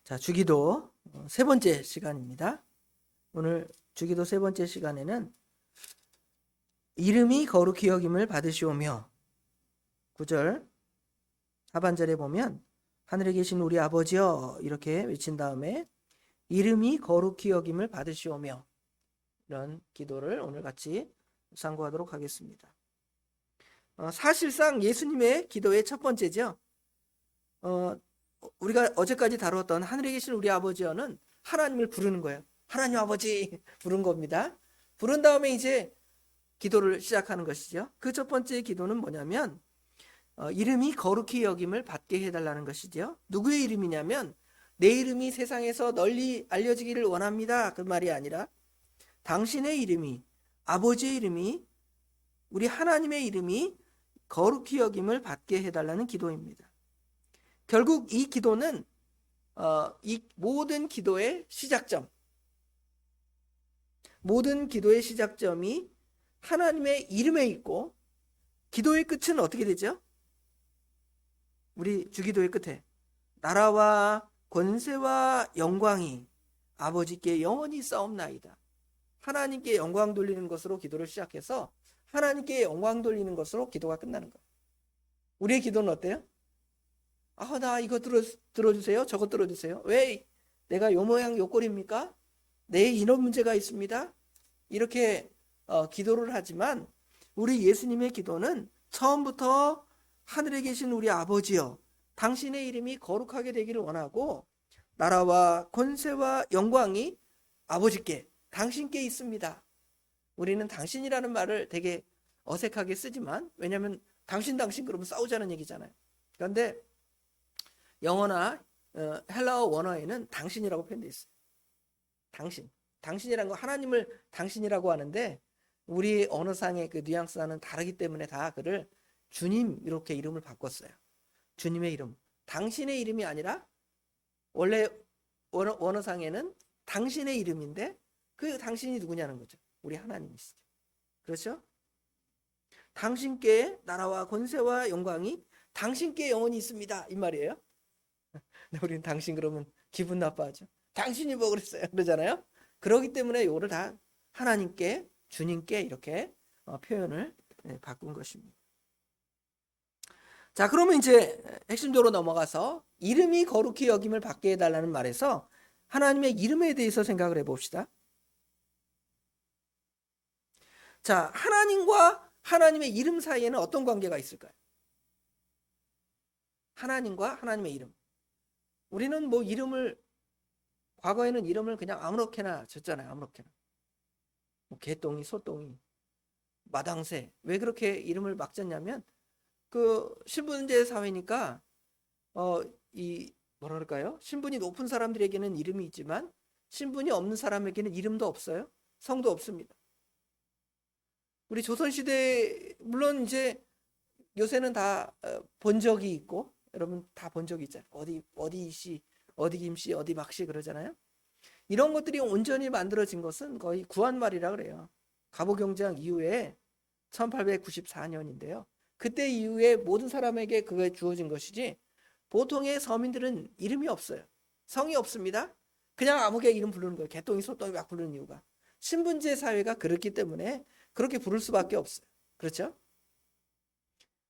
자, 주기도 세 번째 시간입니다. 오늘 주기도 세 번째 시간에는 이름이 거룩히 여김을 받으시오며 9절 하반절에 보면 하늘에 계신 우리 아버지여 이렇게 외친 다음에 이름이 거룩히 여김을 받으시오며 이런 기도를 오늘 같이 상고하도록 하겠습니다. 사실상 예수님의 기도의 첫 번째죠. 우리가 어제까지 다루었던 하늘에 계신 우리 아버지여는 하나님을 부르는 거예요. 하나님 아버지 부른 겁니다. 부른 다음에 이제 기도를 시작하는 것이죠. 그 첫 번째 기도는 뭐냐면 이름이 거룩히 여김을 받게 해달라는 것이죠. 누구의 이름이냐면 내 이름이 세상에서 널리 알려지기를 원합니다. 그 말이 아니라 당신의 이름이, 아버지의 이름이, 우리 하나님의 이름이 거룩히 여김을 받게 해달라는 기도입니다. 결국 이 기도는 이 모든 기도의 시작점, 모든 기도의 시작점이 하나님의 이름에 있고 기도의 끝은 어떻게 되죠? 우리 주기도의 끝에 나라와 권세와 영광이 아버지께 영원히 싸움나이다. 하나님께 영광 돌리는 것으로 기도를 시작해서 하나님께 영광 돌리는 것으로 기도가 끝나는 거예요. 우리의 기도는 어때요? 나 이거 들어주세요. 저거 들어주세요. 왜 내가 요 모양 요 꼴입니까? 내 이런 문제가 있습니다. 이렇게 기도를 하지만 우리 예수님의 기도는 처음부터 하늘에 계신 우리 아버지여 당신의 이름이 거룩하게 되기를 원하고 나라와 권세와 영광이 아버지께 당신께 있습니다. 우리는 당신이라는 말을 되게 어색하게 쓰지만 왜냐하면 당신 그러면 싸우자는 얘기잖아요. 그런데 영어나 헬라어 원어에는 당신이라고 표현되어 있어요. 당신이라는 거 하나님을 당신이라고 하는데 우리 언어상의 그 뉘앙스와는 다르기 때문에 다 그를 주님 이렇게 이름을 바꿨어요. 주님의 이름. 당신의 이름이 아니라 원래 원어상에는 당신의 이름인데 그 당신이 누구냐는 거죠. 우리 하나님이시죠. 그렇죠? 당신께 나라와 권세와 영광이 당신께 영원히 있습니다. 이 말이에요. 우리는 당신 그러면 기분 나빠하죠. 당신이 뭐 그랬어요? 그러잖아요. 그러기 때문에 이거를 다 하나님께 주님께 이렇게 표현을 바꾼 것입니다. 자, 그러면 이제 핵심적으로 넘어가서 이름이 거룩히 여김을 받게 해달라는 말에서 하나님의 이름에 대해서 생각을 해봅시다. 자, 하나님과 하나님의 이름 사이에는 어떤 관계가 있을까요? 하나님과 하나님의 이름. 우리는 뭐 이름을 과거에는 이름을 그냥 아무렇게나 졌잖아요. 아무렇게나. 뭐 개똥이, 소똥이, 마당새. 왜 그렇게 이름을 막 졌냐면 그 신분제 사회니까 이 뭐라 그럴까요? 신분이 높은 사람들에게는 이름이 있지만 신분이 없는 사람에게는 이름도 없어요. 성도 없습니다. 우리 조선시대 물론 이제 요새는 다 본적이 있고 여러분 다 본 적 있잖아요. 어디 씨, 어디 김씨, 어디 막씨 그러잖아요. 이런 것들이 온전히 만들어진 것은 거의 구한말이라 그래요. 갑오경쟁 이후에 1894년인데요. 그때 이후에 모든 사람에게 그게 주어진 것이지 보통의 서민들은 이름이 없어요. 성이 없습니다. 그냥 아무개 이름 부르는 거예요. 개똥이 소똥이 막 부르는 이유가 신분제 사회가 그렇기 때문에 그렇게 부를 수밖에 없어요. 그렇죠?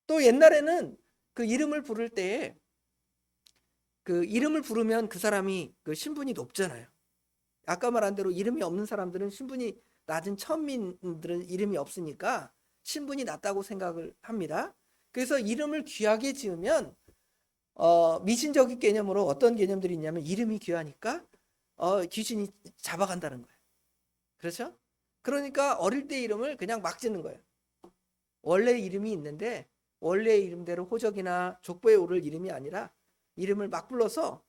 또 옛날에는 그 이름을 부를 때에 그 이름을 부르면 그 사람이 그 신분이 높잖아요. 아까 말한 대로 이름이 없는 사람들은 신분이 낮은 천민들은 이름이 없으니까 신분이 낮다고 생각을 합니다. 그래서 이름을 귀하게 지으면 미신적인 개념으로 어떤 개념들이 있냐면 이름이 귀하니까 귀신이 잡아간다는 거예요. 그렇죠? 그러니까 어릴 때 이름을 그냥 막 짓는 거예요. 원래 이름이 있는데 원래 이름대로 호적이나 족보에 오를 이름이 아니라 이름을 막 불러서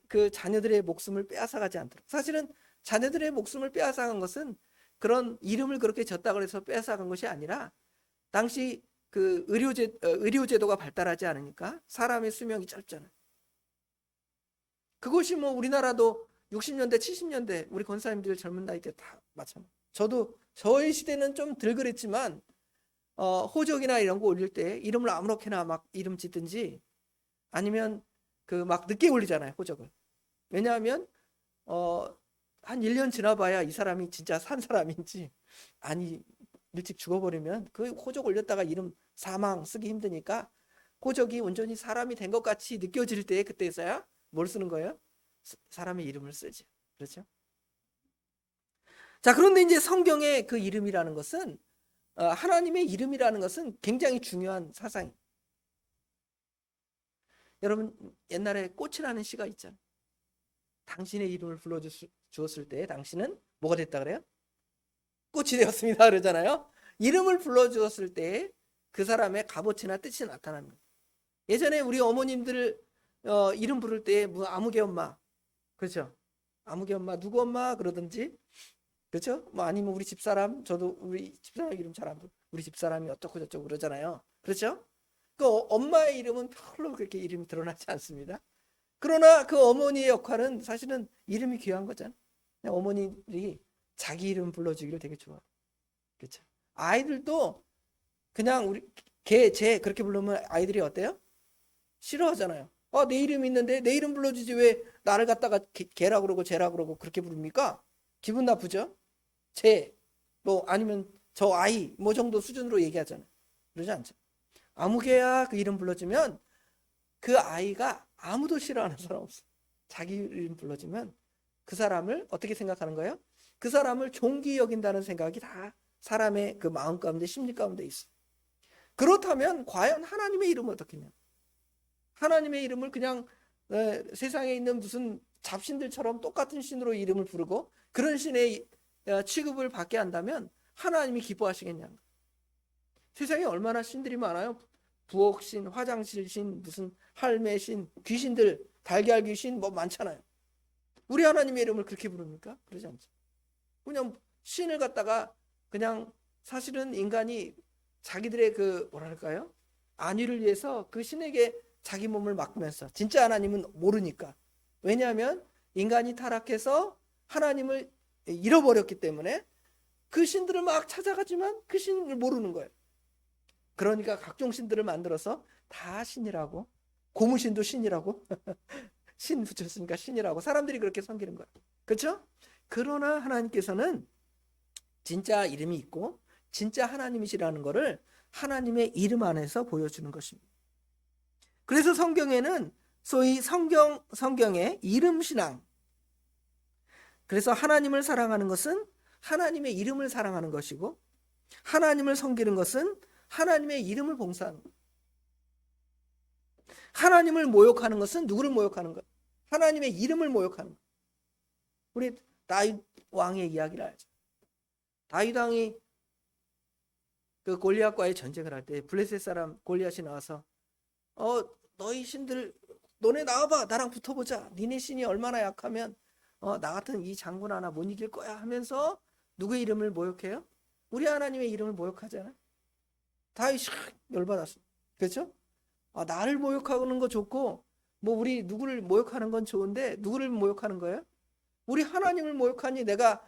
그 자녀들의 목숨을 빼앗아가지 않도록. 사실은 자녀들의 목숨을 빼앗아간 것은 그런 이름을 그렇게 졌다고 해서 빼앗아간 것이 아니라 당시 그 의료제도가 발달하지 않으니까 사람의 수명이 짧잖아요. 그것이 뭐 우리나라도 60년대 70년대 우리 권사님들 젊은 나이 때 다 마찬가지. 저도 저희 시대는 좀 덜 그랬지만 호적이나 이런 거 올릴 때 이름을 아무렇게나 막 이름 짓든지 아니면 그 막 늦게 올리잖아요. 호적을. 왜냐하면 한 1년 지나봐야 이 사람이 진짜 산 사람인지, 아니 일찍 죽어버리면 그 호적 올렸다가 이름 사망 쓰기 힘드니까 호적이 온전히 사람이 된 것 같이 느껴질 때, 그때서야 뭘 쓰는 거예요? 사람의 이름을 쓰죠. 그렇죠? 자, 그런데 이제 성경의 그 이름이라는 것은, 하나님의 이름이라는 것은 굉장히 중요한 사상이에요. 여러분, 옛날에 꽃이라는 시가 있잖아요. 당신의 이름을 불러주었을 때 당신은 뭐가 됐다 그래요? 꽃이 되었습니다 그러잖아요. 이름을 불러주었을 때 그 사람의 값어치나 뜻이 나타납니다. 예전에 우리 어머님들 이름 부를 때 뭐 아무개 엄마, 그렇죠? 아무개 엄마, 누구 엄마 그러든지, 그렇죠? 뭐 아니면 우리 집사람, 저도 우리 집사람 이름 잘 안 부르, 우리 집사람이 어쩌고 저쩌고 그러잖아요. 그렇죠? 그 엄마의 이름은 별로 그렇게 이름이 드러나지 않습니다. 그러나 그 어머니의 역할은 사실은 이름이 귀한 거잖아요. 어머니들이 자기 이름 불러주기를 되게 좋아해요. 그렇죠? 아이들도 그냥 우리 쟤 그렇게 부르면 아이들이 어때요? 싫어하잖아요. 내 이름 있는데 내 이름 불러주지 왜 나를 갖다가 걔라 그러고 쟤라 그러고 그렇게 부릅니까? 기분 나쁘죠? 쟤, 뭐 아니면 저 아이 뭐 정도 수준으로 얘기하잖아요. 그러지 않죠? 아무개야 그 이름 불러주면 그 아이가 아무도 싫어하는 사람 없어. 자기 이름 불러주면 그 사람을 어떻게 생각하는 거예요? 그 사람을 존귀 여긴다는 생각이 다 사람의 그 마음 가운데, 심리 가운데 있어. 그렇다면 과연 하나님의 이름은 어떻겠냐? 하나님의 이름을 그냥 세상에 있는 무슨 잡신들처럼 똑같은 신으로 이름을 부르고 그런 신의 취급을 받게 한다면 하나님이 기뻐하시겠냐? 세상에 얼마나 신들이 많아요. 부엌신, 화장실신, 무슨 할매신, 귀신들, 달걀 귀신 뭐 많잖아요. 우리 하나님의 이름을 그렇게 부릅니까? 그러지 않죠. 그냥 신을 갖다가 그냥 사실은 인간이 자기들의 그 뭐랄까요? 안위를 위해서 그 신에게 자기 몸을 맡기면서, 진짜 하나님은 모르니까. 왜냐하면 인간이 타락해서 하나님을 잃어버렸기 때문에 그 신들을 막 찾아가지만 그 신을 모르는 거예요. 그러니까 각종 신들을 만들어서 다 신이라고, 고무신도 신이라고 신 붙였으니까 신이라고 사람들이 그렇게 섬기는 거예요. 그렇죠? 그러나 하나님께서는 진짜 이름이 있고 진짜 하나님이시라는 것을 하나님의 이름 안에서 보여주는 것입니다. 그래서 성경에는 소위 성경의 이름 신앙, 그래서 하나님을 사랑하는 것은 하나님의 이름을 사랑하는 것이고, 하나님을 섬기는 것은 하나님의 이름을 봉사하는 것. 하나님을 모욕하는 것은 누구를 모욕하는 것? 하나님의 이름을 모욕하는 것. 우리 다윗 왕의 이야기를 알죠. 다윗 왕이 그 골리앗과의 전쟁을 할 때 블레셋 사람 골리앗이 나와서 너희 신들 너네 나와봐, 나랑 붙어보자, 니네 신이 얼마나 약하면 나 같은 이 장군 하나 못 이길 거야 하면서 누구의 이름을 모욕해요? 우리 하나님의 이름을 모욕하잖아요. 다윗이 열받았어. 그렇죠? 나를 모욕하는 거 좋고 뭐 우리 누구를 모욕하는 건 좋은데 누구를 모욕하는 거예요? 우리 하나님을 모욕하니 내가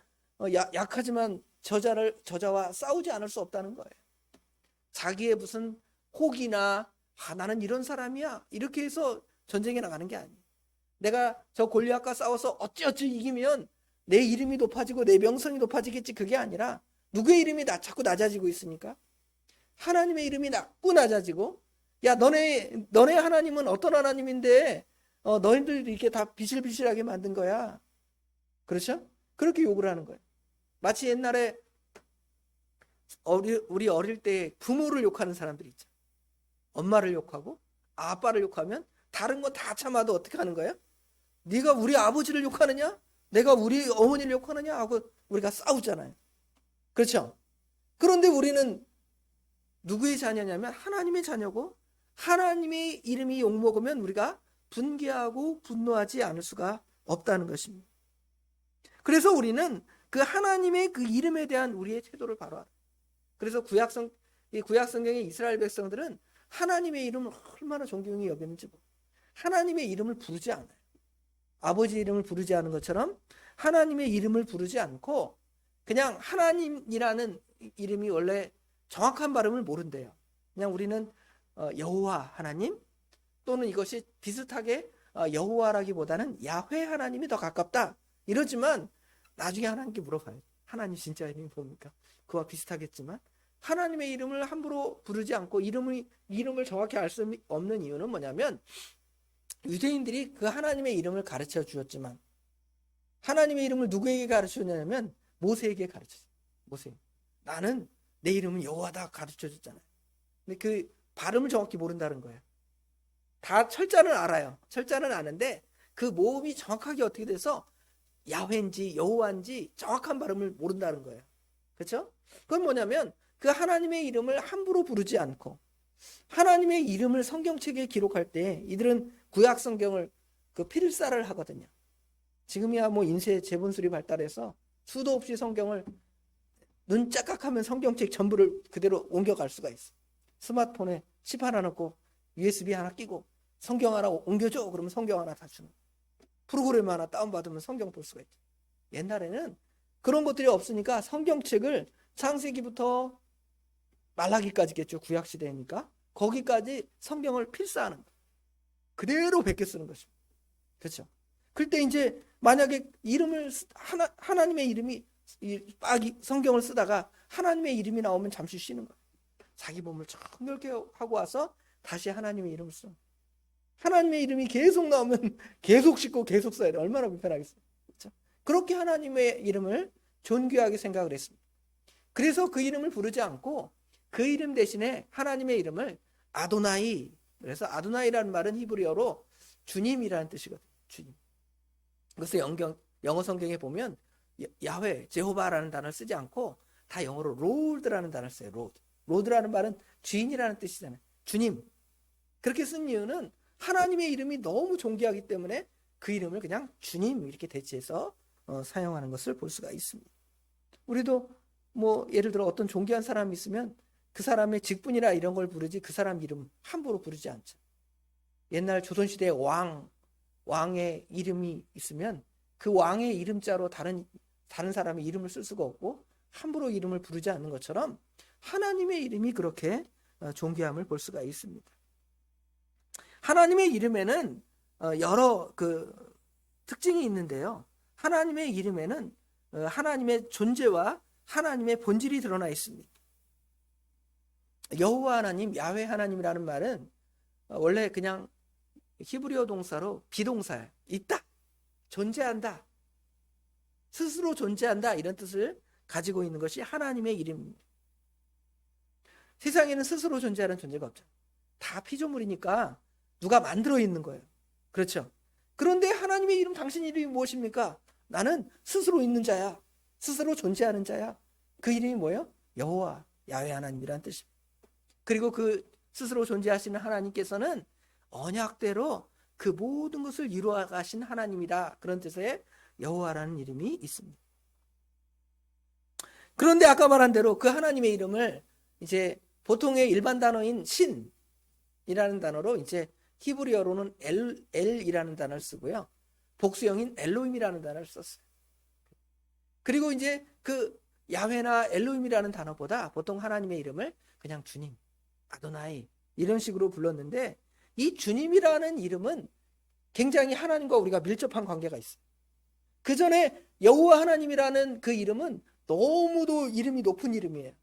약하지만 저자와 싸우지 않을 수 없다는 거예요. 자기의 무슨 혹이나 나는 이런 사람이야 이렇게 해서 전쟁에 나가는 게 아니에요. 내가 저 골리앗과 싸워서 어찌어찌 이기면 내 이름이 높아지고 내 명성이 높아지겠지, 그게 아니라 누구의 이름이 자꾸 낮아지고 있으니까 하나님의 이름이 자꾸 낮아지고, 야 너네 하나님은 어떤 하나님인데 너희들 이렇게 다 비실비실하게 만든 거야. 그렇죠? 그렇게 욕을 하는 거예요. 마치 옛날에 우리 어릴 때 부모를 욕하는 사람들이 있죠. 엄마를 욕하고 아빠를 욕하면 다른 건 다 참아도 어떻게 하는 거예요? 네가 우리 아버지를 욕하느냐? 내가 우리 어머니를 욕하느냐? 하고 우리가 싸우잖아요. 그렇죠? 그런데 우리는 누구의 자녀냐면 하나님의 자녀고, 하나님의 이름이 욕먹으면 우리가 분개하고 분노하지 않을 수가 없다는 것입니다. 그래서 우리는 그 하나님의 그 이름에 대한 우리의 태도를 바로 알아요. 그래서 구약 성경의 이스라엘 백성들은 하나님의 이름을 얼마나 존경히 여겼는지 모르겠어요. 하나님의 이름을 부르지 않아요. 아버지 이름을 부르지 않은 것처럼 하나님의 이름을 부르지 않고 그냥 하나님이라는 이름이 원래 정확한 발음을 모른대요. 그냥 우리는 여호와 하나님, 또는 이것이 비슷하게 여호와라기보다는 야훼 하나님이 더 가깝다 이러지만 나중에 하나님께 물어봐요. 하나님 진짜 이름이 뭡니까? 그와 비슷하겠지만 하나님의 이름을 함부로 부르지 않고 이름을 정확히 알 수 없는 이유는 뭐냐면 유대인들이 그 하나님의 이름을 가르쳐 주었지만 하나님의 이름을 누구에게 가르쳤냐면 모세에게 가르쳤어요. 모세. 나는 내 이름은 여호와다 가르쳐 줬잖아요. 근데 그 발음을 정확히 모른다는 거예요. 다 철자는 알아요. 철자는 아는데 그 모음이 정확하게 어떻게 돼서 야훼인지 여호와인지 정확한 발음을 모른다는 거예요. 그렇죠? 그건 뭐냐면 그 하나님의 이름을 함부로 부르지 않고 하나님의 이름을 성경책에 기록할 때 이들은 구약 성경을 그 필사를 하거든요. 지금이야 뭐 인쇄 재본술이 발달해서 수도 없이 성경을 눈 짝깍하면 성경책 전부를 그대로 옮겨갈 수가 있어. 스마트폰에 칩 하나 넣고 USB 하나 끼고 성경 하나 옮겨줘 그러면 성경 하나 다 주는 프로그램 하나 다운받으면 성경 볼 수가 있죠. 옛날에는 그런 것들이 없으니까 성경책을 창세기부터 말라기까지겠죠. 구약시대니까 거기까지 성경을 필사하는 거예요. 그대로 베껴 쓰는 것입니다. 그렇죠? 그때 이제 만약에 이름을 하나님의 이름이 성경을 쓰다가 하나님의 이름이 나오면 잠시 쉬는 거예요. 자기 몸을 정결케 하고 와서 다시 하나님의 이름을 써요. 하나님의 이름이 계속 나오면 계속 씻고 계속 써야 돼. 얼마나 불편하겠어요. 그렇죠? 그렇게 하나님의 이름을 존귀하게 생각을 했습니다. 그래서 그 이름을 부르지 않고 그 이름 대신에 하나님의 이름을 아도나이, 그래서 아도나이라는 말은 히브리어로 주님이라는 뜻이거든요. 주님. 그래서 영어 성경에 보면 야훼, 제호바라는 단어를 쓰지 않고 다 영어로 롤드라는 단어를 써요. 롤드. 롤드라는 말은 주인이라는 뜻이잖아요. 주님. 그렇게 쓴 이유는 하나님의 이름이 너무 존귀하기 때문에 그 이름을 그냥 주님 이렇게 대체해서 사용하는 것을 볼 수가 있습니다. 우리도 뭐 예를 들어 어떤 존귀한 사람이 있으면 그 사람의 직분이나 이런 걸 부르지 그 사람 이름 함부로 부르지 않죠. 옛날 조선시대에 왕의 이름이 있으면 그 왕의 이름자로 다른 사람의 이름을 쓸 수가 없고 함부로 이름을 부르지 않는 것처럼 하나님의 이름이 그렇게 존귀함을 볼 수가 있습니다. 하나님의 이름에는 여러 그 특징이 있는데요. 하나님의 이름에는 하나님의 존재와 하나님의 본질이 드러나 있습니다. 여호와 하나님, 야훼 하나님이라는 말은 원래 그냥 히브리어 동사로 비동사예요. 있다, 존재한다, 스스로 존재한다 이런 뜻을 가지고 있는 것이 하나님의 이름입니다. 세상에는 스스로 존재하는 존재가 없죠. 다 피조물이니까 누가 만들어 있는 거예요. 그렇죠? 그런데 하나님의 이름, 당신 이름이 무엇입니까? 나는 스스로 있는 자야. 스스로 존재하는 자야. 그 이름이 뭐예요? 여호와, 야훼 하나님이라는 뜻입니다. 그리고 그 스스로 존재하시는 하나님께서는 언약대로 그 모든 것을 이루어 가신 하나님이다. 그런 뜻의 여호와라는 이름이 있습니다. 그런데 아까 말한 대로 그 하나님의 이름을 이제 보통의 일반 단어인 신이라는 단어로 이제 히브리어로는 엘이라는 단어를 쓰고요. 복수형인 엘로힘이라는 단어를 썼어요. 그리고 이제 그 야훼나 엘로힘이라는 단어보다 보통 하나님의 이름을 그냥 주님, 아도나이 이런 식으로 불렀는데 이 주님이라는 이름은 굉장히 하나님과 우리가 밀접한 관계가 있어요. 그 전에 여호와 하나님이라는 그 이름은 너무도 이름이 높은 이름이에요.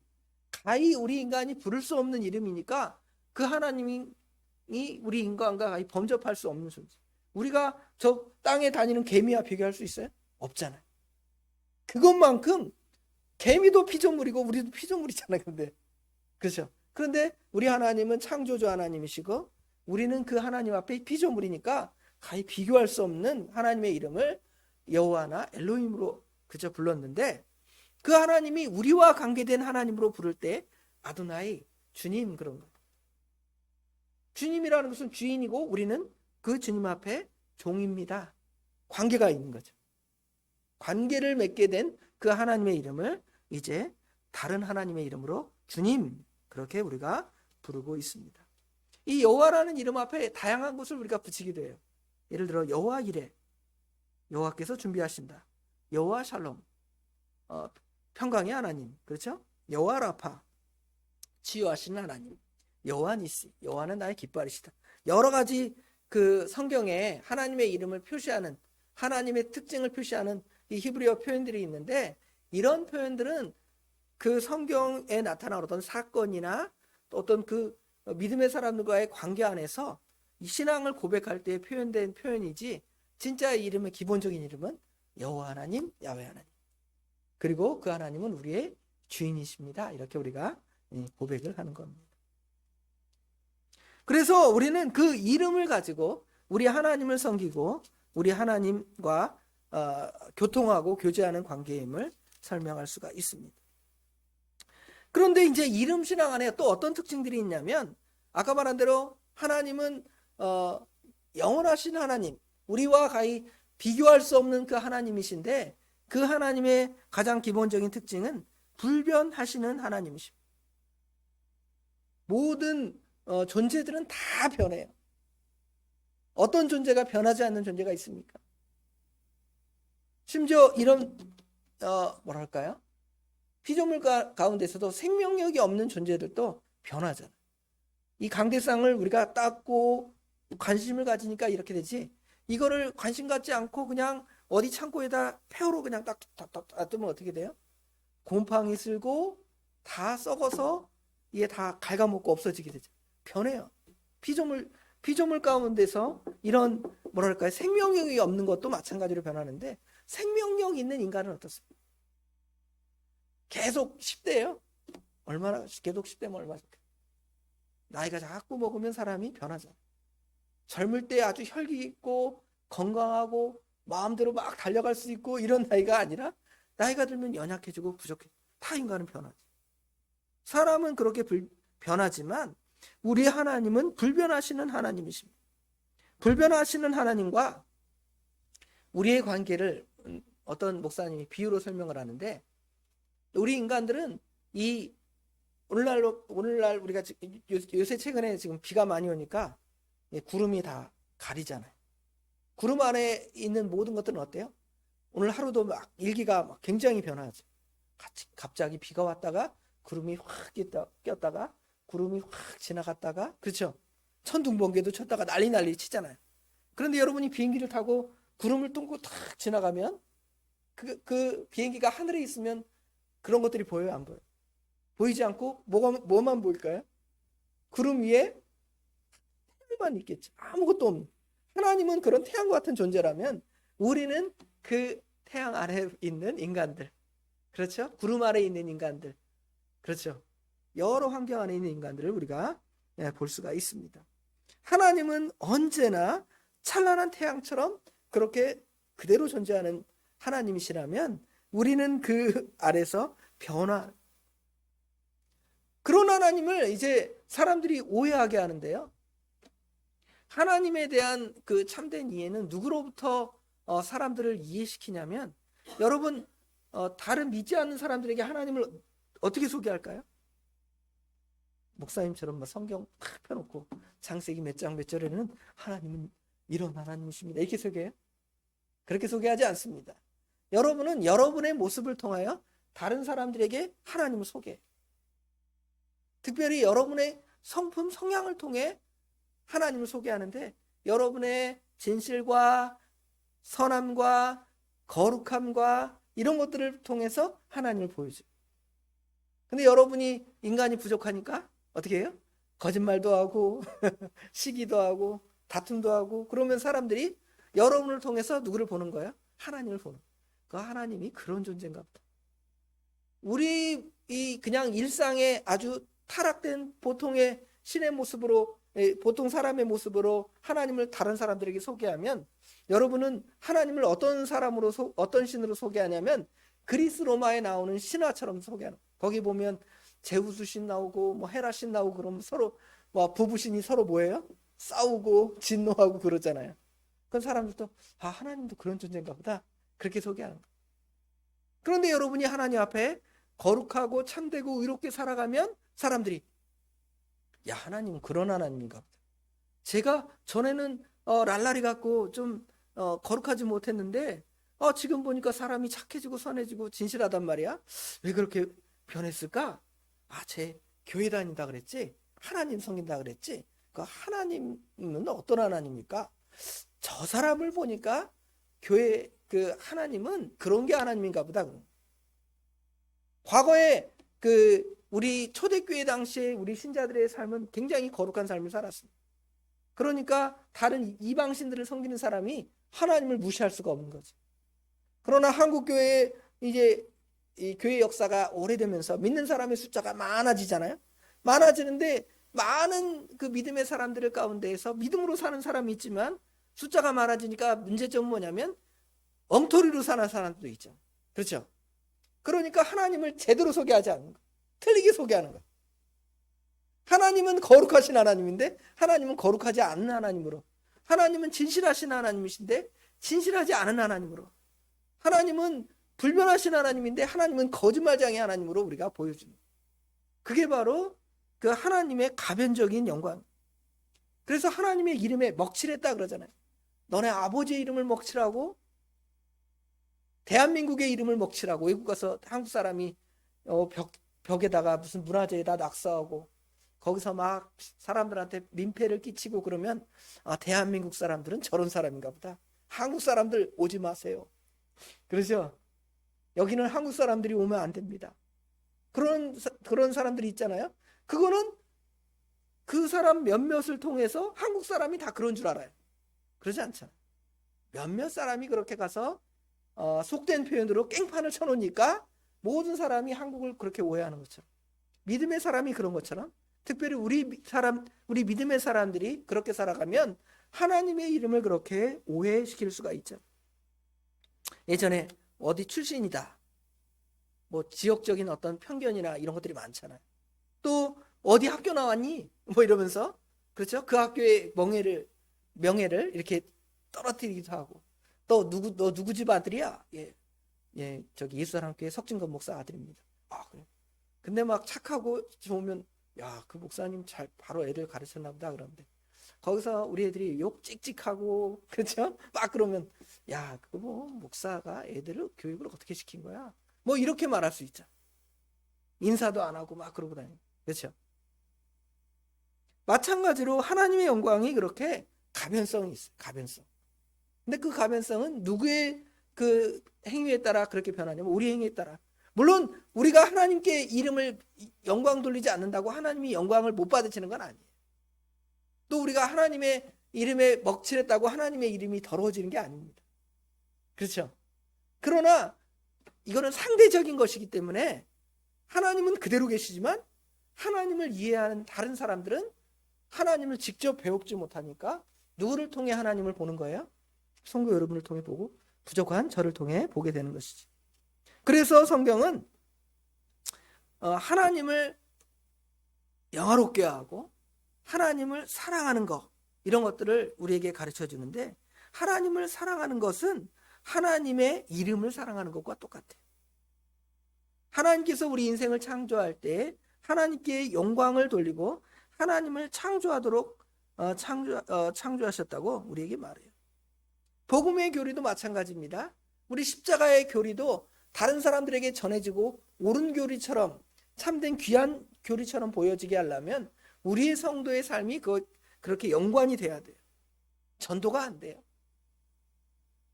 가히 우리 인간이 부를 수 없는 이름이니까 그 하나님이 우리 인간과 가히 범접할 수 없는 존재. 우리가 저 땅에 다니는 개미와 비교할 수 있어요? 없잖아요. 그것만큼 개미도 피조물이고 우리도 피조물이잖아요. 근데 그렇죠? 그런데 우리 하나님은 창조주 하나님이시고 우리는 그 하나님 앞에 피조물이니까 가히 비교할 수 없는 하나님의 이름을 여호와나 엘로힘으로 그저 불렀는데 그 하나님이 우리와 관계된 하나님으로 부를 때 아도나이, 주님 그런 거예요. 주님이라는 것은 주인이고 우리는 그 주님 앞에 종입니다. 관계가 있는 거죠. 관계를 맺게 된 그 하나님의 이름을 이제 다른 하나님의 이름으로 주님 그렇게 우리가 부르고 있습니다. 이 여호와라는 이름 앞에 다양한 것을 우리가 붙이기도 해요. 예를 들어 여호와 이레, 여호와께서 준비하신다. 여호와 샬롬, 평강의 하나님, 그렇죠? 여호와 라파, 치유하시는 하나님. 여호와 니시, 여호와는 나의 깃발이시다. 여러 가지 그 성경에 하나님의 이름을 표시하는, 하나님의 특징을 표시하는 이 히브리어 표현들이 있는데, 이런 표현들은 그 성경에 나타난 어떤 사건이나 또 어떤 그 믿음의 사람들과의 관계 안에서 이 신앙을 고백할 때 표현된 표현이지, 진짜 이름의 기본적인 이름은 여호와 하나님, 야훼 하나님, 그리고 그 하나님은 우리의 주인이십니다. 이렇게 우리가 고백을 하는 겁니다. 그래서 우리는 그 이름을 가지고 우리 하나님을 섬기고 우리 하나님과 교통하고 교제하는 관계임을 설명할 수가 있습니다. 그런데 이제 이름 신앙 안에 또 어떤 특징들이 있냐면, 아까 말한 대로 하나님은 영원하신 하나님, 우리와 거의 비교할 수 없는 그 하나님이신데, 그 하나님의 가장 기본적인 특징은 불변하시는 하나님이십니다. 모든 존재들은 다 변해요. 어떤 존재가 변하지 않는 존재가 있습니까? 심지어 이런 뭐랄까요? 피조물 가운데서도 생명력이 없는 존재들도 변하잖아요. 이 강대상을 우리가 닦고 관심을 가지니까 이렇게 되지, 이거를 관심 갖지 않고 그냥 어디 창고에다 폐허로 그냥 딱 놔두면 어떻게 돼요? 곰팡이 쓸고 다 썩어서 이게 다 갉아먹고 없어지게 되죠. 변해요. 피조물 가운데서 이런 뭐랄까요? 생명력이 없는 것도 마찬가지로 변하는데, 생명력 있는 인간은 어떻습니까? 계속 10대예요. 얼마나 계속 10대면 얼마나 나이가 자꾸 먹으면 사람이 변하잖아요. 젊을 때 아주 혈기 있고 건강하고 마음대로 막 달려갈 수 있고 이런 나이가 아니라, 나이가 들면 연약해지고 부족해. 다 인간은 변하지. 사람은 그렇게 변하지만 우리 하나님은 불변하시는 하나님이십니다. 불변하시는 하나님과 우리의 관계를 어떤 목사님이 비유로 설명을 하는데, 우리 인간들은 이 오늘날 우리가 요새 최근에 지금 비가 많이 오니까 구름이 다 가리잖아요. 구름 안에 있는 모든 것들은 어때요? 오늘 하루도 막 일기가 막 굉장히 변하죠. 갑자기 비가 왔다가 구름이 확 꼈다가 구름이 확 지나갔다가, 그렇죠? 천둥번개도 쳤다가 난리 치잖아요. 그런데 여러분이 비행기를 타고 구름을 뚫고 탁 지나가면 그 비행기가 하늘에 있으면 그런 것들이 보여요, 안 보여요? 보이지 않고 뭐만 보일까요? 구름 위에 태양만 있겠죠. 아무것도 없는. 하나님은 그런 태양과 같은 존재라면 우리는 그 태양 아래에 있는 인간들, 그렇죠? 구름 아래에 있는 인간들, 그렇죠? 여러 환경 안에 있는 인간들을 우리가 볼 수가 있습니다. 하나님은 언제나 찬란한 태양처럼 그렇게 그대로 존재하는 하나님이시라면 우리는 그 아래서 그런 하나님을 이제 사람들이 오해하게 하는데요. 하나님에 대한 그 참된 이해는 누구로부터 사람들을 이해시키냐면, 여러분 다른 믿지 않는 사람들에게 하나님을 어떻게 소개할까요? 목사님처럼 성경 탁 펴놓고 창세기 몇 장 몇 절에는 하나님은 이런 하나님이십니다, 이렇게 소개해요? 그렇게 소개하지 않습니다. 여러분은 여러분의 모습을 통하여 다른 사람들에게 하나님을 소개해요. 특별히 여러분의 성품, 성향을 통해 하나님을 소개하는데, 여러분의 진실과 선함과 거룩함과 이런 것들을 통해서 하나님을 보여줘요. 근데 여러분이 인간이 부족하니까 어떻게 해요? 거짓말도 하고 시기도 하고 다툼도 하고, 그러면 사람들이 여러분을 통해서 누구를 보는 거예요? 하나님을 보는 거예요. 그 하나님이 그런 존재인가 보다. 우리 그냥 일상의 아주 타락된 보통의 신의 모습으로, 보통 사람의 모습으로 하나님을 다른 사람들에게 소개하면, 여러분은 하나님을 어떤 사람으로 어떤 신으로 소개하냐면 그리스 로마에 나오는 신화처럼 소개하는. 거기 보면 제우스 신 나오고 뭐 헤라 신 나오고, 그러면 서로 부부신이 서로 뭐예요? 싸우고 진노하고 그러잖아요. 그런 사람들도 하나님도 그런 존재인가 보다, 그렇게 소개하는 거예요. 그런데 여러분이 하나님 앞에 거룩하고 참되고 의롭게 살아가면 사람들이 하나님은 그런 하나님인가 보다. 제가 전에는 랄랄이 같고 좀 거룩하지 못했는데 지금 보니까 사람이 착해지고 선해지고 진실하단 말이야. 왜 그렇게 변했을까? 제 교회 다닌다 그랬지, 하나님 섬긴다 그랬지, 그 하나님은 어떤 하나님입니까? 저 사람을 보니까 교회 그 하나님은 그런 게 하나님인가 보다. 과거에 그 우리 초대교회 당시에 우리 신자들의 삶은 굉장히 거룩한 삶을 살았습니다. 그러니까 다른 이방신들을 섬기는 사람이 하나님을 무시할 수가 없는 거죠. 그러나 한국교회에 이제 이 교회 역사가 오래되면서 믿는 사람의 숫자가 많아지잖아요. 많아지는데 많은 그 믿음의 사람들 가운데에서 믿음으로 사는 사람이 있지만 숫자가 많아지니까 문제점은 뭐냐면 엉터리로 사는 사람도 있죠. 그렇죠? 그러니까 하나님을 제대로 소개하지 않는 거, 틀리게 소개하는 거. 하나님은 거룩하신 하나님인데 하나님은 거룩하지 않은 하나님으로, 하나님은 진실하신 하나님이신데 진실하지 않은 하나님으로, 하나님은 불변하신 하나님인데 하나님은 거짓말장애 하나님으로 우리가 보여주는, 그게 바로 그 하나님의 가변적인 영광. 그래서 하나님의 이름에 먹칠했다 그러잖아요. 너네 아버지의 이름을 먹칠하고 대한민국의 이름을 먹칠하고, 외국 가서 한국 사람이 벽에다가 무슨 문화재에다 낙서하고 거기서 막 사람들한테 민폐를 끼치고 그러면 대한민국 사람들은 저런 사람인가 보다. 한국 사람들 오지 마세요. 그러죠? 여기는 한국 사람들이 오면 안 됩니다. 그런 사람들이 있잖아요. 그거는 그 사람 몇몇을 통해서 한국 사람이 다 그런 줄 알아요. 그러지 않잖아요. 몇몇 사람이 그렇게 가서 속된 표현으로 깽판을 쳐놓으니까 모든 사람이 한국을 그렇게 오해하는 것처럼, 믿음의 사람이 그런 것처럼, 특별히 우리 믿음의 사람들이 그렇게 살아가면 하나님의 이름을 그렇게 오해시킬 수가 있죠. 예전에 어디 출신이다, 뭐 지역적인 어떤 편견이나 이런 것들이 많잖아요. 또 어디 학교 나왔니? 뭐 이러면서, 그렇죠? 그 학교의 명예를 이렇게 떨어뜨리기도 하고, 너 누구 집 아들이야? 예, 저기 예수사랑교회 석진건 목사 아들입니다. 그래. 근데 막 착하고 좋으면, 야, 그 목사님 잘 바로 애들 가르쳤나 보다 그러는데, 거기서 우리 애들이 욕 찍찍하고, 그렇죠? 막 그러면, 야, 그거 뭐 목사가 애들을 교육을 어떻게 시킨 거야? 뭐 이렇게 말할 수 있죠. 인사도 안 하고 막 그러고 다니고, 그렇죠? 마찬가지로 하나님의 영광이 그렇게 가변성이 있어요. 가변성. 근데 그 가변성은 누구의 그 행위에 따라 그렇게 변하냐면 우리 행위에 따라. 물론 우리가 하나님께 이름을 영광 돌리지 않는다고 하나님이 영광을 못 받으시는 건 아니에요. 또 우리가 하나님의 이름에 먹칠했다고 하나님의 이름이 더러워지는 게 아닙니다. 그렇죠? 그러나 이거는 상대적인 것이기 때문에 하나님은 그대로 계시지만 하나님을 이해하는 다른 사람들은 하나님을 직접 배우지 못하니까 누구를 통해 하나님을 보는 거예요? 성도 여러분을 통해 보고 부족한 저를 통해 보게 되는 것이지. 그래서 성경은 하나님을 영화롭게 하고 하나님을 사랑하는 것, 이런 것들을 우리에게 가르쳐 주는데, 하나님을 사랑하는 것은 하나님의 이름을 사랑하는 것과 똑같아요. 하나님께서 우리 인생을 창조할 때 하나님께 영광을 돌리고 하나님을 창조하도록 창조하셨다고 우리에게 말해요. 복음의 교리도 마찬가지입니다. 우리 십자가의 교리도 다른 사람들에게 전해지고 옳은 교리처럼, 참된 귀한 교리처럼 보여지게 하려면 우리의 성도의 삶이 그렇게 연관이 돼야 돼요. 전도가 안 돼요.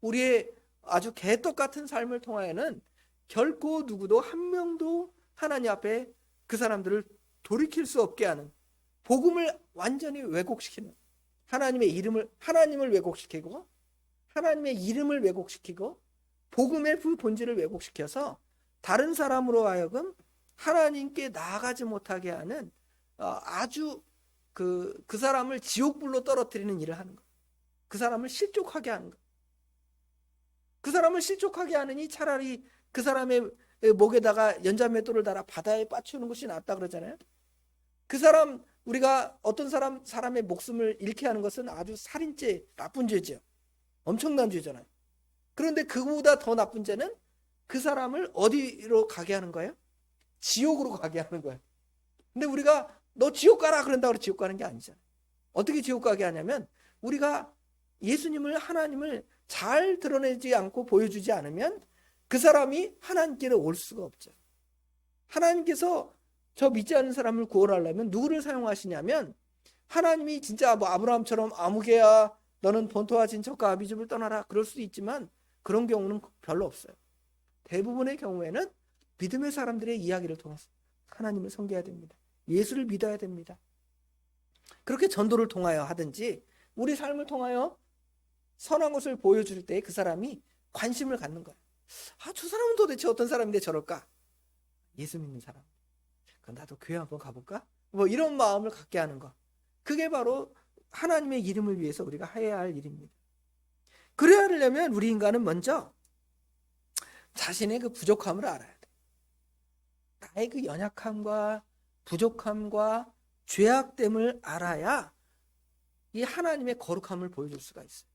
우리의 아주 개떡같은 삶을 통하여는 결코 누구도 한 명도 하나님 앞에 그 사람들을 돌이킬 수 없게 하는, 복음을 완전히 왜곡시키는, 하나님을 왜곡시키고 하나님의 이름을 왜곡시키고 복음의 그 본질을 왜곡시켜서 다른 사람으로 하여금 하나님께 나아가지 못하게 하는 아주 그 사람을 지옥불로 떨어뜨리는 일을 하는 것, 그 사람을 실족하게 하는 것. 그 사람을 실족하게 하느니 차라리 그 사람의 목에다가 연자맷돌을 달아 바다에 빠치우는 것이 낫다 그러잖아요. 그 사람, 우리가 어떤 사람의 목숨을 잃게 하는 것은 아주 살인죄, 나쁜 죄죠. 엄청난 죄잖아요. 그런데 그보다 더 나쁜 죄는 그 사람을 어디로 가게 하는 거예요? 지옥으로 가게 하는 거예요. 근데 우리가 너 지옥 가라 그런다고 지옥 가는 게 아니잖아요. 어떻게 지옥 가게 하냐면 우리가 예수님을, 하나님을 잘 드러내지 않고 보여주지 않으면 그 사람이 하나님께로 올 수가 없죠. 하나님께서 저 믿지 않는 사람을 구원하려면 누구를 사용하시냐면 하나님이 진짜 뭐 아브라함처럼 아무개야 너는 본토와 친척과 아비집을 떠나라 그럴 수도 있지만 그런 경우는 별로 없어요. 대부분의 경우에는 믿음의 사람들의 이야기를 통해서 하나님을 섬겨야 됩니다. 예수를 믿어야 됩니다. 그렇게 전도를 통하여 하든지 우리 삶을 통하여 선한 것을 보여줄 때 그 사람이 관심을 갖는 거예요. 저 사람은 도대체 어떤 사람인데 저럴까? 예수 믿는 사람. 그럼 나도 교회 한번 가볼까? 뭐 이런 마음을 갖게 하는 거. 그게 바로 하나님의 이름을 위해서 우리가 해야 할 일입니다. 그래야 하려면 우리 인간은 먼저 자신의 그 부족함을 알아야 돼. 나의 그 연약함과 부족함과 죄악됨을 알아야 이 하나님의 거룩함을 보여줄 수가 있어요.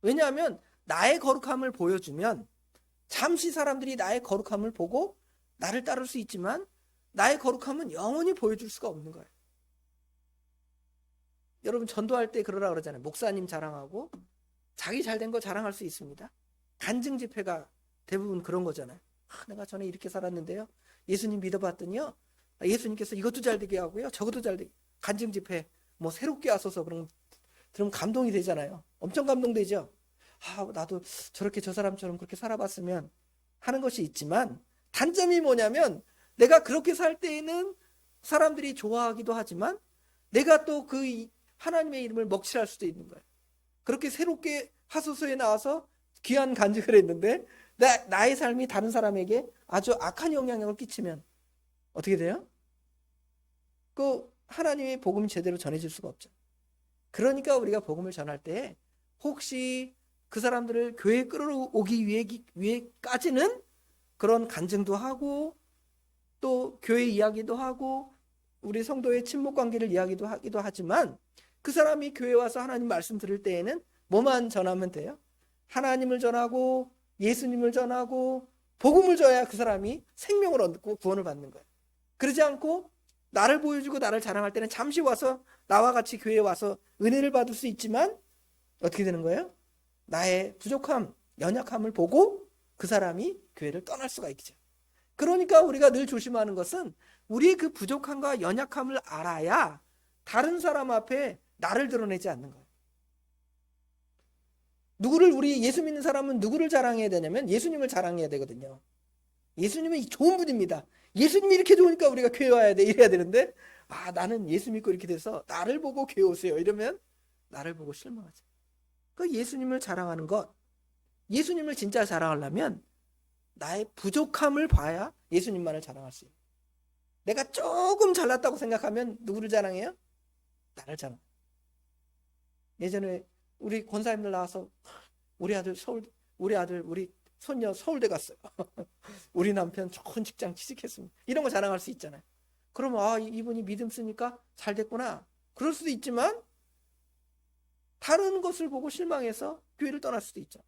왜냐하면 나의 거룩함을 보여주면 잠시 사람들이 나의 거룩함을 보고 나를 따를 수 있지만 나의 거룩함은 영원히 보여줄 수가 없는 거예요. 여러분 전도할 때 그러라 그러잖아요. 목사님 자랑하고 자기 잘된 거 자랑할 수 있습니다. 간증 집회가 대부분 그런 거잖아요. 내가 전에 이렇게 살았는데요. 예수님 믿어봤더니요. 예수님께서 이것도 잘 되게 하고요. 저것도 잘 되게. 간증 집회 뭐 새롭게 하소서 그럼 감동이 되잖아요. 엄청 감동되죠. 나도 저렇게 저 사람처럼 그렇게 살아봤으면 하는 것이 있지만 단점이 뭐냐면 내가 그렇게 살 때에는 사람들이 좋아하기도 하지만 내가 또 그 하나님의 이름을 먹칠할 수도 있는 거예요. 그렇게 새롭게 하소서에 나와서 귀한 간증을 했는데 나의 삶이 다른 사람에게 아주 악한 영향력을 끼치면 어떻게 돼요? 그 하나님의 복음이 제대로 전해질 수가 없죠. 그러니까 우리가 복음을 전할 때 혹시 그 사람들을 교회에 끌어오기 위해까지는 그런 간증도 하고 또 교회 이야기도 하고 우리 성도의 친목 관계를 이야기도 하기도 하지만 그 사람이 교회 와서 하나님 말씀 들을 때에는 뭐만 전하면 돼요? 하나님을 전하고 예수님을 전하고 복음을 전해야 그 사람이 생명을 얻고 구원을 받는 거예요. 그러지 않고 나를 보여주고 나를 자랑할 때는 잠시 와서 나와 같이 교회에 와서 은혜를 받을 수 있지만 어떻게 되는 거예요? 나의 부족함, 연약함을 보고 그 사람이 교회를 떠날 수가 있죠. 그러니까 우리가 늘 조심하는 것은 우리의 그 부족함과 연약함을 알아야 다른 사람 앞에 나를 드러내지 않는 거예요. 우리 예수 믿는 사람은 누구를 자랑해야 되냐면 예수님을 자랑해야 되거든요. 예수님은 좋은 분입니다. 예수님이 이렇게 좋으니까 우리가 교회 와야 돼 이래야 되는데 나는 예수 믿고 이렇게 돼서 나를 보고 교회 오세요 이러면 나를 보고 실망하죠. 그 예수님을 자랑하는 것, 예수님을 진짜 자랑하려면 나의 부족함을 봐야 예수님만을 자랑할 수 있어요. 내가 조금 잘났다고 생각하면 누구를 자랑해요? 나를 자랑. 예전에 우리 권사님들 나와서 우리 손녀 서울대 갔어요. 우리 남편 좋은 직장 취직했습니다. 이런 거 자랑할 수 있잖아요. 그러면 이분이 믿음 쓰니까 잘 됐구나. 그럴 수도 있지만 다른 것을 보고 실망해서 교회를 떠날 수도 있죠.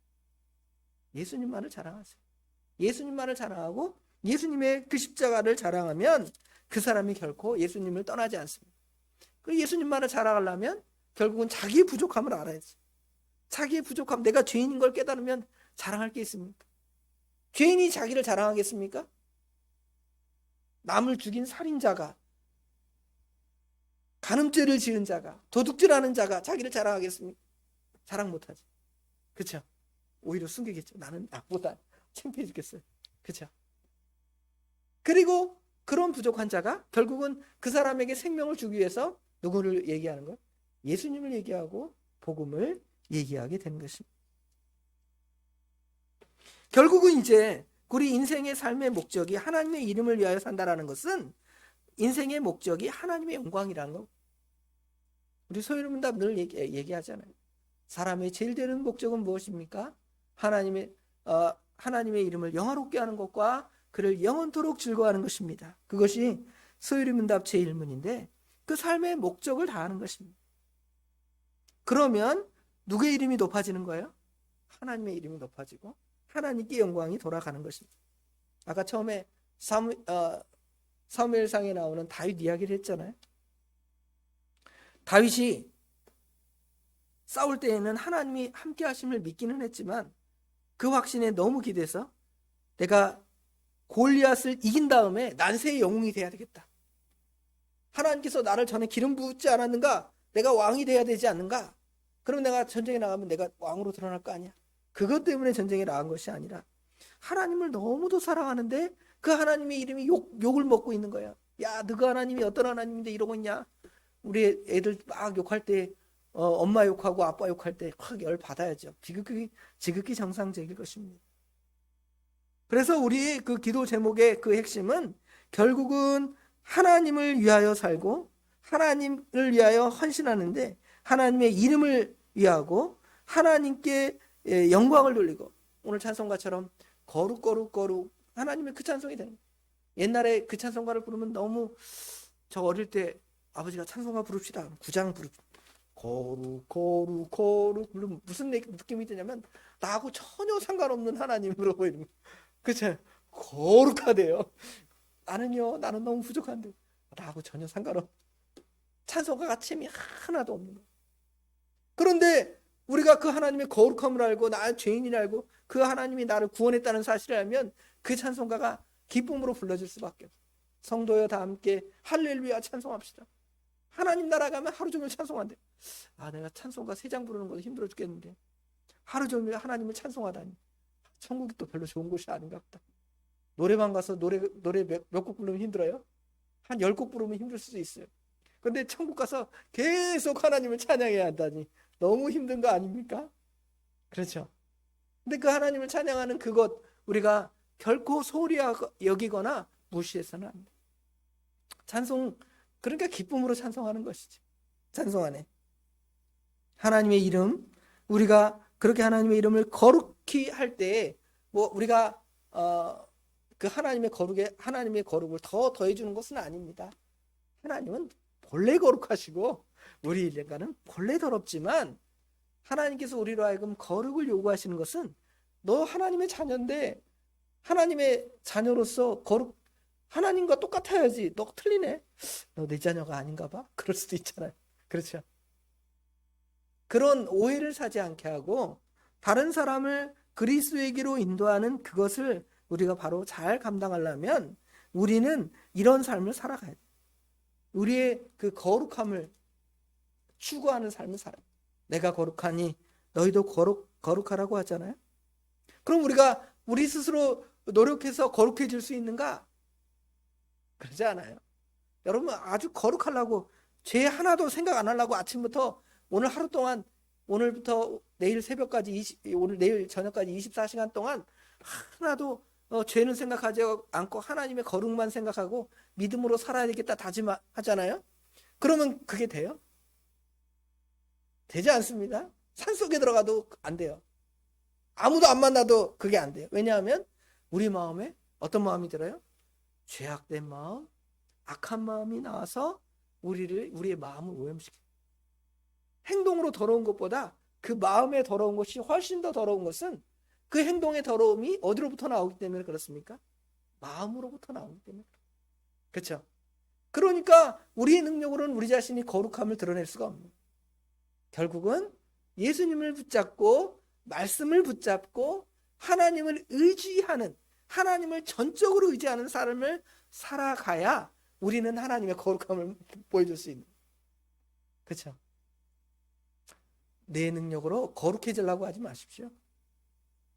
예수님만을 자랑하세요. 예수님만을 자랑하고 예수님의 그 십자가를 자랑하면 그 사람이 결코 예수님을 떠나지 않습니다. 그 예수님만을 자랑하려면 결국은 자기의 부족함을 알아야지. 자기의 부족함, 내가 죄인인 걸 깨달으면 자랑할 게 있습니까? 죄인이 자기를 자랑하겠습니까? 남을 죽인 살인자가, 간음죄를 지은 자가, 도둑질하는 자가 자기를 자랑하겠습니까? 자랑 못하지. 그렇죠? 오히려 숨기겠죠. 나는 나보다 창피해 죽겠어요. 그렇죠? 그리고 그런 부족한 자가 결국은 그 사람에게 생명을 주기 위해서 누구를 얘기하는 거예요? 예수님을 얘기하고 복음을 얘기하게 되는 것입니다. 결국은 이제 우리 인생의 삶의 목적이 하나님의 이름을 위하여 산다라는 것은 인생의 목적이 하나님의 영광이라는 거. 우리 소유문답 늘 얘기하잖아요. 사람의 제일 되는 목적은 무엇입니까? 하나님의 이름을 영화롭게 하는 것과 그를 영원토록 즐거워하는 것입니다. 그것이 소유문답 제1문인데 그 삶의 목적을 다하는 것입니다. 그러면 누구의 이름이 높아지는 거예요? 하나님의 이름이 높아지고 하나님께 영광이 돌아가는 것입니다. 아까 처음에 사무엘상에 나오는 다윗 이야기를 했잖아요. 다윗이 싸울 때에는 하나님이 함께 하심을 믿기는 했지만 그 확신에 너무 기대서 내가 골리앗을 이긴 다음에 난세의 영웅이 돼야 되겠다. 하나님께서 나를 전에 기름 붓지 않았는가? 내가 왕이 돼야 되지 않는가? 그럼 내가 전쟁에 나가면 내가 왕으로 드러날 거 아니야? 그것 때문에 전쟁에 나간 것이 아니라 하나님을 너무도 사랑하는데 그 하나님의 이름이 욕을 먹고 있는 거야. 야, 너그 하나님이 어떤 하나님인데 이러고 있냐? 우리 애들 막 욕할 때 엄마 욕하고 아빠 욕할 때 확 열 받아야죠. 지극히 정상적일 것입니다. 그래서 우리 그 기도 제목의 그 핵심은 결국은 하나님을 위하여 살고 하나님을 위하여 헌신하는데 하나님의 이름을 위하고 하나님께 영광을 돌리고 오늘 찬송가처럼 거룩 하나님의 그 찬송이 되는 거예요. 옛날에 그 찬송가를 부르면 너무 저 어릴 때 아버지가 찬송가 부릅시다. 구장 부릅시다. 거룩 부르면 무슨 느낌이 드냐면 나하고 전혀 상관없는 하나님으로 보이는 거예요. 그렇죠? 거룩하대요. 나는 너무 부족한데 나하고 전혀 상관없. 찬송가가 재미 하나도 없는 거예요. 그런데 우리가 그 하나님의 거룩함을 알고 나 죄인을 알고 그 하나님이 나를 구원했다는 사실을 알면 그 찬송가가 기쁨으로 불러질 수밖에 없어요. 성도여 다 함께 할렐루야 찬송합시다. 하나님 나라 가면 하루 종일 찬송한대. 내가 찬송가 3장 부르는 것도 힘들어 죽겠는데 하루 종일 하나님을 찬송하다니 천국이 또 별로 좋은 곳이 아닌가 보다. 노래방 가서 노래 몇 곡 부르면 힘들어요? 한 10곡 부르면 힘들 수도 있어요. 그런데 천국 가서 계속 하나님을 찬양해야 한다니 너무 힘든 거 아닙니까? 그렇죠. 근데 그 하나님을 찬양하는 그것 우리가 결코 소홀히 여기거나 무시해서는 안 돼. 찬송, 그러니까 기쁨으로 찬송하는 것이지. 찬송하네. 하나님의 이름, 우리가 그렇게 하나님의 이름을 거룩히 할 때 뭐 우리가 그 하나님의 거룩을 더 더해주는 것은 아닙니다. 하나님은 본래 거룩하시고 우리 인간은 본래 더럽지만 하나님께서 우리로 하여금 거룩을 요구하시는 것은 너 하나님의 자녀인데 하나님의 자녀로서 하나님과 똑같아야지. 너 틀리네. 너 내 자녀가 아닌가 봐. 그럴 수도 있잖아요. 그렇죠. 그런 오해를 사지 않게 하고 다른 사람을 그리스도에게로 인도하는 그것을 우리가 바로 잘 감당하려면 우리는 이런 삶을 살아가야 돼. 우리의 그 거룩함을 추구하는 삶을 살아요. 내가 거룩하니 너희도 거룩하라고 하잖아요. 그럼 우리가 우리 스스로 노력해서 거룩해질 수 있는가? 그러지 않아요. 여러분 아주 거룩하려고 죄 하나도 생각 안 하려고 아침부터 오늘 하루 동안 오늘부터 내일 새벽까지 내일 저녁까지 24시간 동안 하나도 죄는 생각하지 않고 하나님의 거룩만 생각하고 믿음으로 살아야 되겠다 다짐하잖아요. 그러면 그게 돼요? 되지 않습니다. 산속에 들어가도 안 돼요. 아무도 안 만나도 그게 안 돼요. 왜냐하면 우리 마음에 어떤 마음이 들어요? 죄악된 마음, 악한 마음이 나와서 우리의 마음을 오염시켜요. 행동으로 더러운 것보다 그 마음에 더러운 것이 훨씬 더 더러운 것은 그 행동의 더러움이 어디로부터 나오기 때문에 그렇습니까? 마음으로부터 나오기 때문에. 그렇죠? 그러니까 우리의 능력으로는 우리 자신이 거룩함을 드러낼 수가 없는 거예요. 결국은 예수님을 붙잡고 말씀을 붙잡고 하나님을 의지하는 하나님을 전적으로 의지하는 삶을 살아가야 우리는 하나님의 거룩함을 보여줄 수 있는. 그렇죠? 내 능력으로 거룩해지려고 하지 마십시오.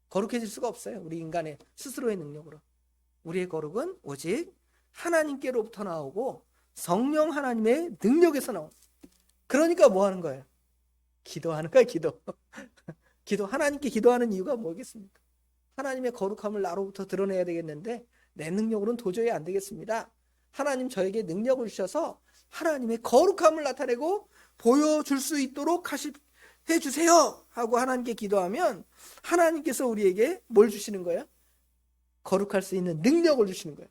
거룩해질 수가 없어요. 우리 인간의 스스로의 능력으로. 우리의 거룩은 오직 하나님께로부터 나오고 성령 하나님의 능력에서 나옵니다. 그러니까 뭐 하는 거예요? 기도하는 거예요. 기도. 하나님께 기도하는 이유가 뭐겠습니까? 하나님의 거룩함을 나로부터 드러내야 되겠는데 내 능력으로는 도저히 안 되겠습니다. 하나님 저에게 능력을 주셔서 하나님의 거룩함을 나타내고 보여줄 수 있도록 해주세요 하고 하나님께 기도하면 하나님께서 우리에게 뭘 주시는 거예요? 거룩할 수 있는 능력을 주시는 거예요.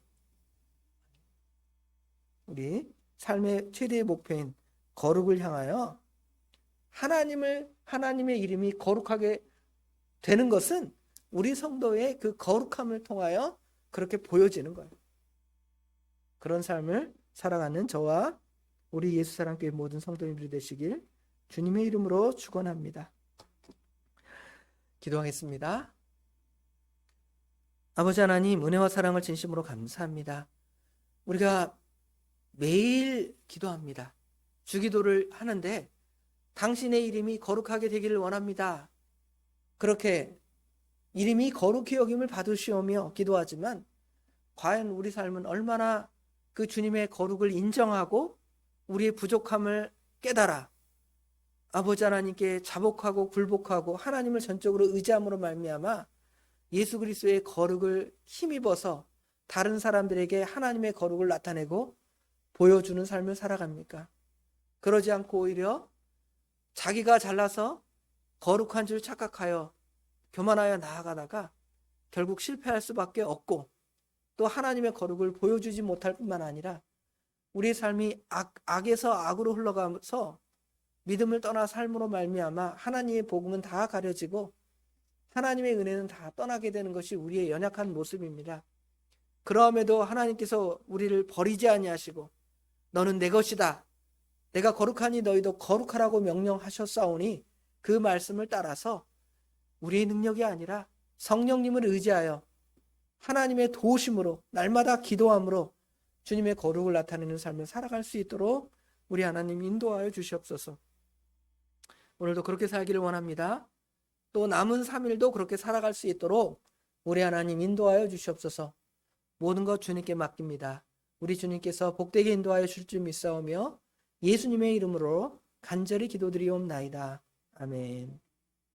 우리 삶의 최대의 목표인 거룩을 향하여 하나님의 이름이 거룩하게 되는 것은 우리 성도의 그 거룩함을 통하여 그렇게 보여지는 거예요. 그런 삶을 살아가는 저와 우리 예수사랑교회 모든 성도님들이 되시길 주님의 이름으로 축원합니다. 기도하겠습니다. 아버지 하나님, 은혜와 사랑을 진심으로 감사합니다. 우리가 매일 기도합니다. 주기도를 하는데 당신의 이름이 거룩하게 되기를 원합니다. 그렇게 이름이 거룩히 여김을 받으시오며 기도하지만 과연 우리 삶은 얼마나 그 주님의 거룩을 인정하고 우리의 부족함을 깨달아 아버지 하나님께 자복하고 굴복하고 하나님을 전적으로 의지함으로 말미암아 예수 그리스도의 거룩을 힘입어서 다른 사람들에게 하나님의 거룩을 나타내고 보여주는 삶을 살아갑니까? 그러지 않고 오히려 자기가 잘나서 거룩한 줄 착각하여 교만하여 나아가다가 결국 실패할 수밖에 없고 또 하나님의 거룩을 보여주지 못할 뿐만 아니라 우리의 삶이 악에서 악으로 흘러가면서 믿음을 떠나 삶으로 말미암아 하나님의 복음은 다 가려지고 하나님의 은혜는 다 떠나게 되는 것이 우리의 연약한 모습입니다. 그럼에도 하나님께서 우리를 버리지 아니하시고 너는 내 것이다. 내가 거룩하니 너희도 거룩하라고 명령하셨사오니 그 말씀을 따라서 우리의 능력이 아니라 성령님을 의지하여 하나님의 도우심으로 날마다 기도함으로 주님의 거룩을 나타내는 삶을 살아갈 수 있도록 우리 하나님 인도하여 주시옵소서. 오늘도 그렇게 살기를 원합니다. 또 남은 3일도 그렇게 살아갈 수 있도록 우리 하나님 인도하여 주시옵소서. 모든 것 주님께 맡깁니다. 우리 주님께서 복되게 인도하여 줄 줄 믿사오며 예수님의 이름으로 간절히 기도드리옵나이다. 아멘.